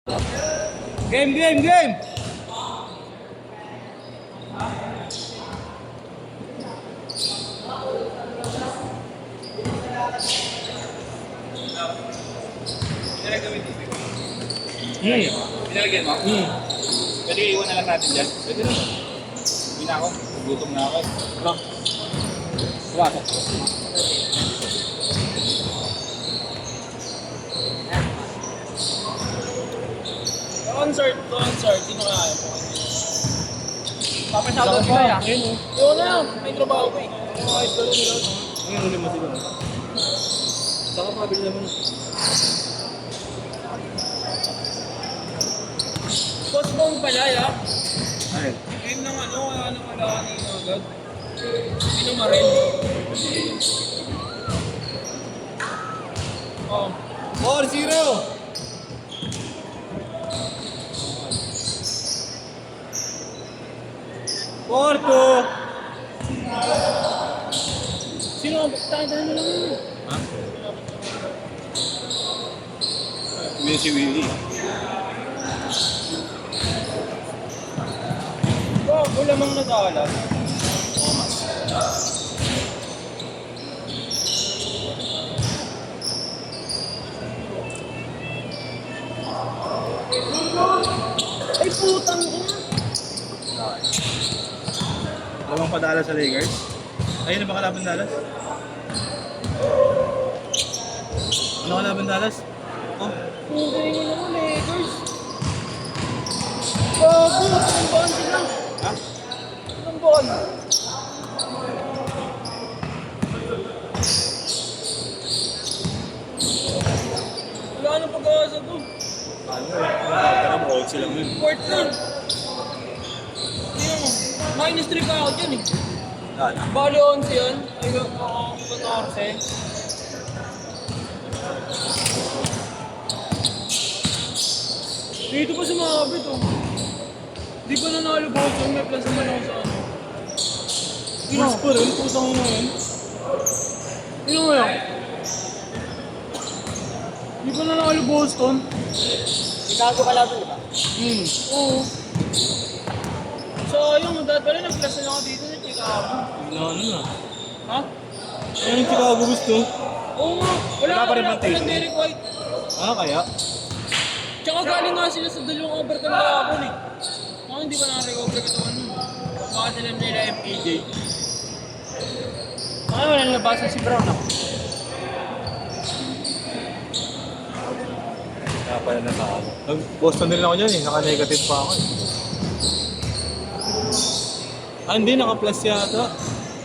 Game! Pinalagyan mo? Pwede iwan na lang natin dyan. Pwede na. Hindi na ako. Gutom na ako. Pumasok. Concert. Sino kaya po? Papasado sila ya. Yun na. May trabaho ko eh. Ayos ka lang nila. Ngayon ulit mo sila. Saka pabili naman. Postpone pala ya. Ayun. Ayun nang wala nang agad. Pinuma rin. Oh. 4-0! Porto! Sino ang tayo na lang yun? Ha? Hindi si Willie. Wala mang nag-aalat. Ay putang ko! Lamang padala sa Lakers. Ayun na ba kalaban Dallas? Ano kalaban Dallas? Oh? Hindi naman Lakers. Bago! Anong buwan sila? Ha? Anong buwan? Wala na pag-aasa to. Ano eh? Parang old sila ngayon. Portland! Minus 3 pa ako dyan eh. Bali 11 yun. Ay, 14. Dito pa sumabit oh. Di ba nanalo Boston? May plus naman ako sa ano. Bulls pa rin, putang ina yun. Ano mo yan? Di ba nanalo Boston? Chicago kalaban di ba? Oo. So yung dahil pala nag-plus na ako dito sa Chicago. Ano na? Ha? Ano yung Chicago gusto? Oo nga. Wala pa rin bang taste? Walang Derek White. Ah, kaya? Tsaka galing nga sila sa dalawang overtime kahapon eh. Ako hindi ba na-recover ito ano? Baka sila nila MPJ. Ay, wala nalabasan si Brown ako. Kaya pala natalo. Nag-Boston din ako dyan eh. Naka-negative pa ako eh. Ah, hindi. Naka-plus yata.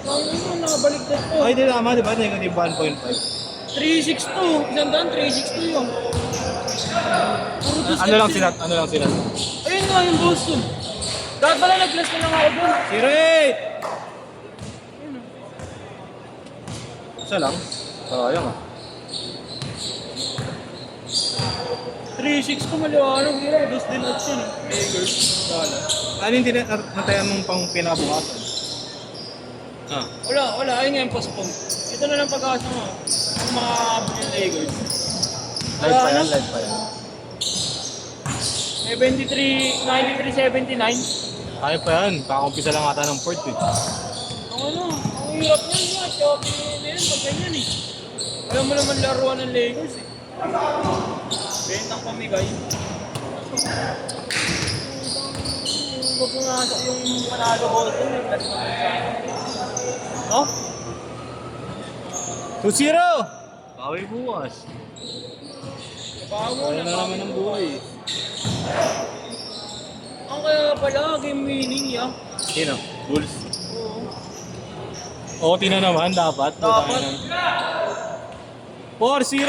Ano, nakabaliktad ko. Ay, di tama. Di ba? Negative 1.5. 362. Isang daan, 362 yun. Puro dos Ano lang kasi. sila? Ano lang sila? Ayun nga yung Boston. Dahil pala nag-plus na lang ako doon. Sirit! Isa lang? Sayang ah. 3-6 ko maliwanag yun. Dos din at yun. Lakers. Dallas. Ano yung natayan mong pang pinabukasan? Ah. Wala. Ayun nga yung postpone. Ito na lang pag-asa mo. Ang mga abot yung Lakers. Live pa yan? Live pa yan? 93-79. Kaya pa yan. Kakampisa lang ata ng port eh. Ang hirap niyan nga. Choppy na yun pag ganyan eh. Alam mo naman laruan ng Lakers eh. Bentang pamigay. Huwag mo nga yung panalo ko dun eh. Plus na no? 2-0! Bawi bukas. Bago Wala na naman ang buhay. ang kaya pala, game winning ya. Sino? Bulls. Oo. OT na naman dapat. Dapat. 4-0!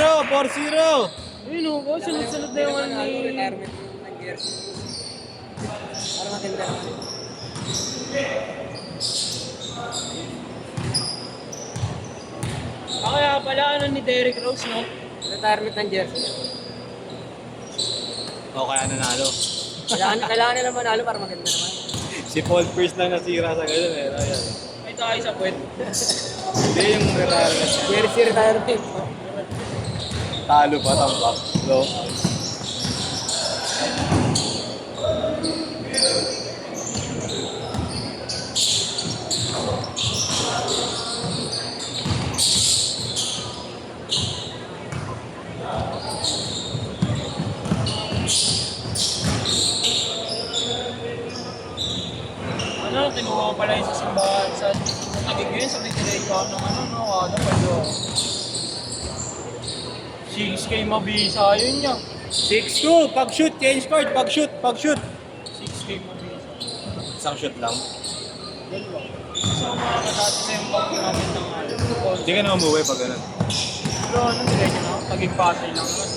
Ayun o, sunod-sunod na yung ano ni... Retirement ng jersey. Para maganda naman. Kaya pala ano ni Derrick Rose, no? Retirement ng jersey. O kaya nanalo. Kailangan nila manalo para maganda naman. Si Paul Pierce lang nasira sa ganun eh. Ayan. May tayo sa puwet. Hindi yung retirement. Jersey retirement. Talo pa, tambak. So, kinuha ko pala yung sa simbahan sa Taguig ngayon, sa Bitiray ko ng ano, no, ano, palo. 6K mabisa yun niya. 6-2, pag-shoot, change card, pag-shoot. 6K mabisa. Isang shoot lang. Dalawa. So, mga kadati na yung pang namin ng ano. Hindi ka na umuwi pag ganun. Pero ano, diretso na, Taguig-Pasay lang naman.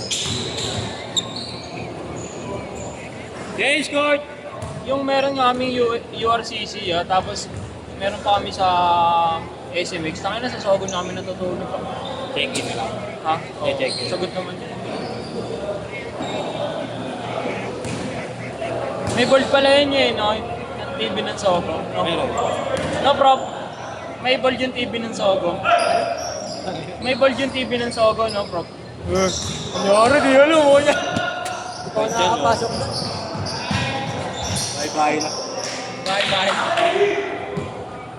Change card! Yung meron nga aming URCC, tapos meron pa kami sa SMX. Tangin na sa Sogo namin natutulog pa. Check-in na lang. Ha? check in. Sagot naman yun. May bold pala yun no? Yung TV ng Sogo. No? Meron. No, prop. May bold yung TV ng Sogo. May bold yung TV ng Sogo, no, prop? Anyari, di alam mo niya. Ikaw nakakapasok na. Bye-bye na. Bye-bye.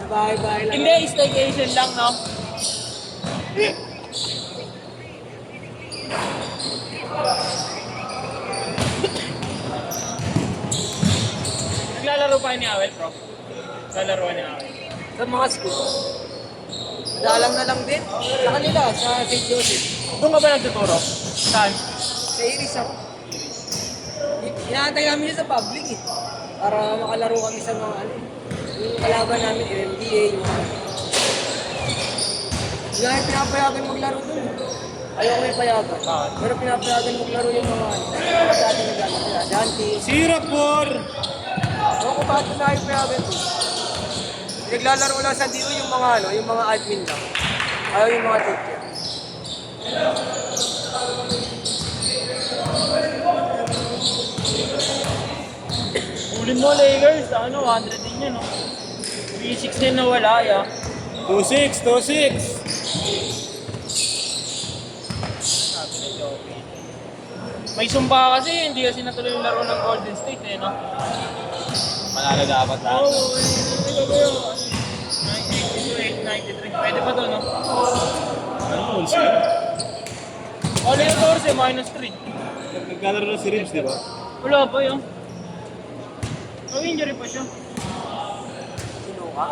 Bye-bye lang. Hindi, staycation lang, no? Naglalaro pa ni Awel, bro? Naglalaro ni Awel. Sa mga school. Madalang na lang din. Sa kanila, sa St. Joseph. Doon ka ba nagtuturo? Saan? Sa Iris ako. Inaantay namin yun sa public eh. Para makalaro kami sa mga ano. Yung kalaban namin, MMDA, yung mga. Hindi namin pinapayagan maglaro dun. Ayoko may payagan. Pero pinapayagan maglaro yung mga ano. Mga dati naglalaro nila. Dante. Singapore! Oo, kung bakit na tayo payagan dun. Naglalaro lang sa DO yung mga ano, yung mga admin lang. Ayaw yung mga teacher. Ulin mo, Lakers. Ano, 100 din yun, no? 3-6 din na wala, 2-6. May sumpa kasi, hindi kasi natuloy yung laro ng Golden State, no? Manalo dapat na. Oo, ito ba yun? 98, 93. Pwede pa to, no? Ano mo, siya? Wala yung torse, -3. Nagkalaro na si Ribs, di ba? Wala pa yun. Injury pa siya. Sino ka?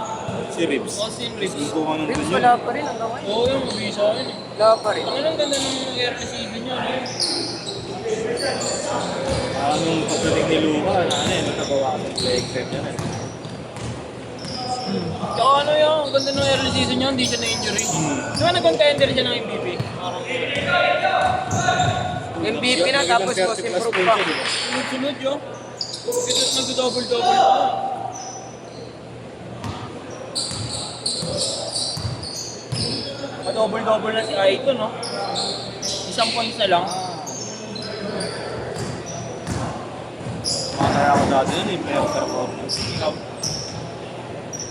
Si Ribs. Austin Reeves. Subukan ng Rips, ganyan. wala pa rin hanggang ngayon. Oo, yung mabisa yun eh. Wala pa rin. Ang ilang ganda ng early season niya, no? Parang yung pagdating ni Luka, natabawasan play crap yan eh. Tsaka ano yun, ang ganda ng early season niya, hindi siya na-injury. Di ba nag-contender siya ng MVP? Parang MVP na tapos most improved pa. sunod-sunod yun. Ito nag-double-double pa. Pa-double-double na si Aito, no? Isang points na lang. Makakaya ako dati nun eh, playoff performance. Ikaw.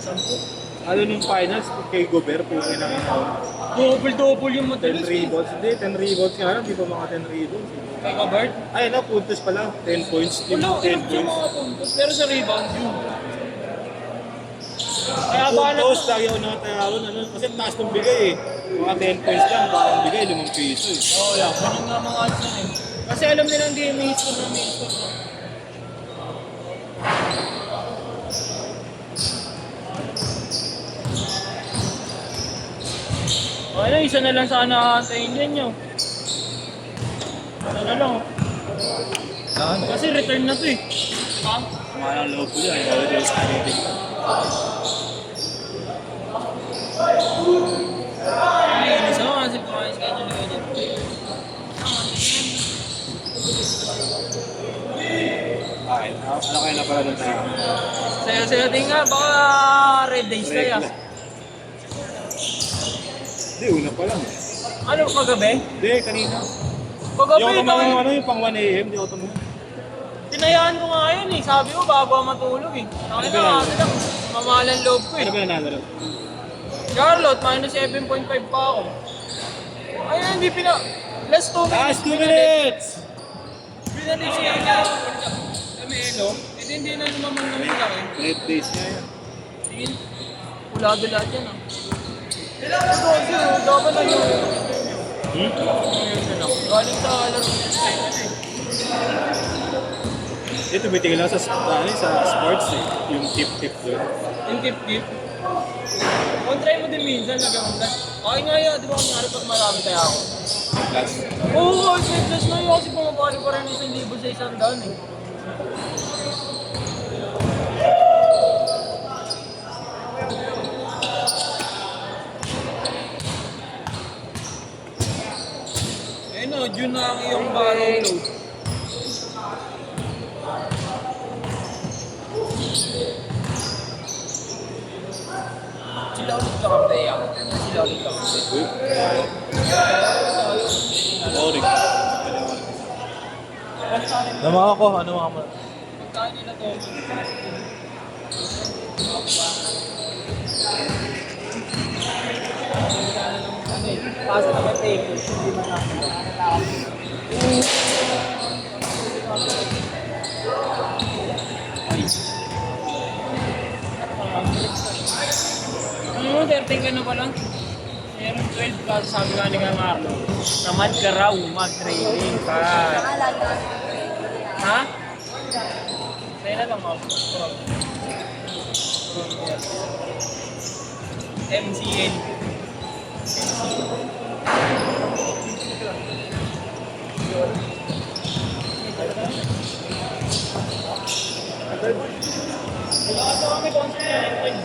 Sampo. Ano nung finals, kay Gobert, puti na rin ako. Double-double yung 10 madalas. rebounds. Hindi, 10 rebounds nga lang, di pa mga 10 rebounds. Kay Gobert? Ay, na, puntos pala. 10 points. Wala, 10 ilog siya points. mga puntos. Pero sa rebound yun. Kaya ba na Puntos, lagi ako nakatayaron. Ano, kasi taas ng bigay eh. Mga 10 points lang, parang bigay, 5 piso eh. Oo, yan. Ganun nga mga odds yan eh. Kasi alam nila hindi may score na may score na. Ano, isa na lang sana antayin din nyo. Ano na lang. Saan? Kasi return na to eh. Ha? Mga ng loob ko dyan, holiday sa anything. Ay, isa ko kasi kumain schedule ko dyan. Ay, ano kayo na pala doon tayo? Sayo-sayo din nga, baka red days kaya. Hindi, una pa lang eh. Ano, kagabi? Hindi, kanina. Kagabi, Yung tayo. ano, yung pang 1 AM, di ako tumuha. Tinayaan ko nga yun eh. Sabi ko bago ako matulog eh. Nakita Ano ba? kasi lang. Mamahalang loob ko eh. Ano ba nanalo? Charlotte, minus 7.5 pa ako. Ayun, hindi pina... Last 2 minutes. Last 2 minutes! Pinalit siya yung Camelo. Eh, hindi na naman namin lang eh. Red days nga yan. Tingin. Pulado lahat yan ah. Ito kasi, dapat na yun. Yun na lang. Galing sa laro. Ito, tumitingin lang sa sports eh. Yung tip-tip doon. Yung tip-tip. Kung try mo din minsan, lagyan mo plus. Okay nga yun, di ba kunyari pag marami kaya ako? Plus. Oo, may plus na yun kasi pumapari pa rin 1,000 sa isang daan eh. Eh no, June na ang iyong barrel load. Sila ulit lang ang play ako. Sila ulit lang ang play. Uy. Boring. Nama ako, ano mga mo? Pagkain nila to. Pasa naman tayo. Hindi man ako. Ano mo, 13 ka na pala? Meron 12 ka, sabi nga ni Kang Arlo. Tamad ka raw, mag-training ka. Ha? Kaya lang ako. MCN. Wala ka kami kung saan